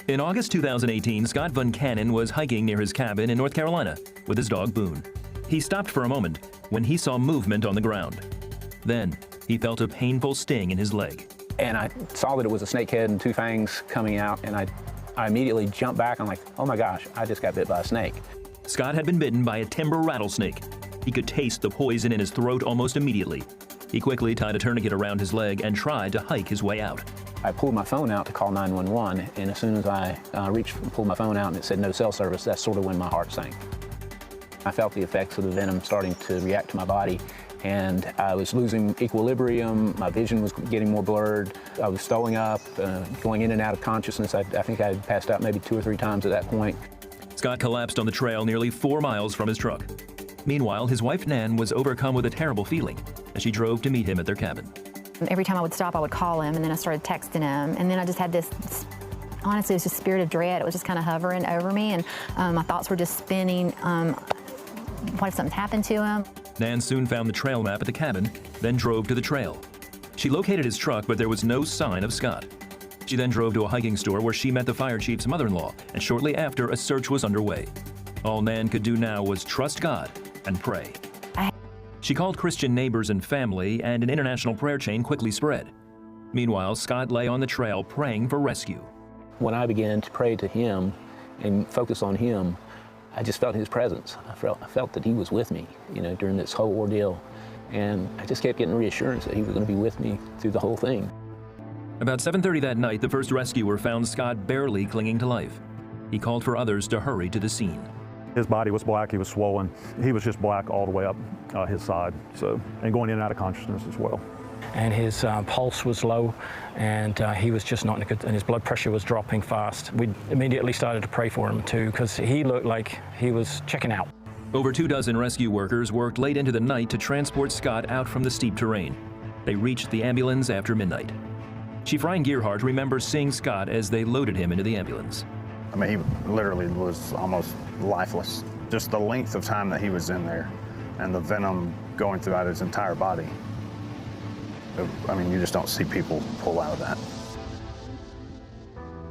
In August 2018, Scott Van Cannon was hiking near his cabin in North Carolina with his dog Boone. He stopped for a moment when he saw movement on the ground. Then he felt a painful sting in his leg. And I saw that it was a snakehead and two fangs coming out, and I immediately jumped back. I'm like, oh my gosh, I just got bit by a snake. Scott had been bitten by a timber rattlesnake. He could taste the poison in his throat almost immediately. He quickly tied a tourniquet around his leg and tried to hike his way out. I pulled my phone out to call 911, and as soon as I pulled my phone out and it said no cell service, that's sort of when my heart sank. I felt the effects of the venom starting to react to my body, and I was losing equilibrium. My vision was getting more blurred. I was throwing up, going in and out of consciousness. I think I had passed out maybe 2 or 3 times at that point. Scott collapsed on the trail nearly 4 miles from his truck. Meanwhile, his wife Nan was overcome with a terrible feeling as she drove to meet him at their cabin. Every time I would stop, I would call him, and then I started texting him, and then I just had this, honestly, it was just spirit of dread. It was just kind of hovering over me, and my thoughts were just spinning. What if something's happened to him? Nan soon found the trail map at the cabin, then drove to the trail. She located his truck, but there was no sign of Scott. She then drove to a hiking store where she met the fire chief's mother-in-law, and shortly after, a search was underway. All Nan could do now was trust God and pray. She called Christian neighbors and family, and an international prayer chain quickly spread. Meanwhile, Scott lay on the trail praying for rescue. When I began to pray to him and focus on him, I just felt his presence. I felt that he was with me, during this whole ordeal. And I just kept getting reassurance that he was going to be with me through the whole thing. About 7:30 that night, the first rescuer found Scott barely clinging to life. He called for others to hurry to the scene. His body was black, he was swollen. He was just black all the way up his side, and going in and out of consciousness as well. And his pulse was low, and he was just not in a good, and his blood pressure was dropping fast. We immediately started to pray for him too, because he looked like he was checking out. Over 24 rescue workers worked late into the night to transport Scott out from the steep terrain. They reached the ambulance after midnight. Chief Ryan Gearhart remembers seeing Scott as they loaded him into the ambulance. I mean, he literally was almost lifeless. Just the length of time that he was in there and the venom going throughout his entire body. I mean, you just don't see people pull out of that.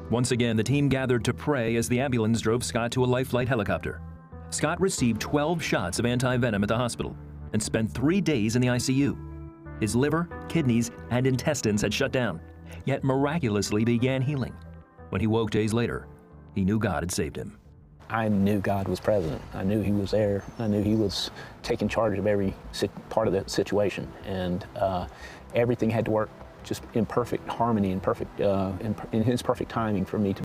Once again, the team gathered to pray as the ambulance drove Scott to a life flight helicopter. Scott received 12 shots of anti-venom at the hospital and spent 3 days in the ICU. His liver, kidneys, and intestines had shut down, yet miraculously began healing. When he woke days later, he knew God had saved him. I knew God was present. I knew he was there. I knew he was taking charge of every part of that situation. And everything had to work just in perfect harmony and in his perfect timing for me to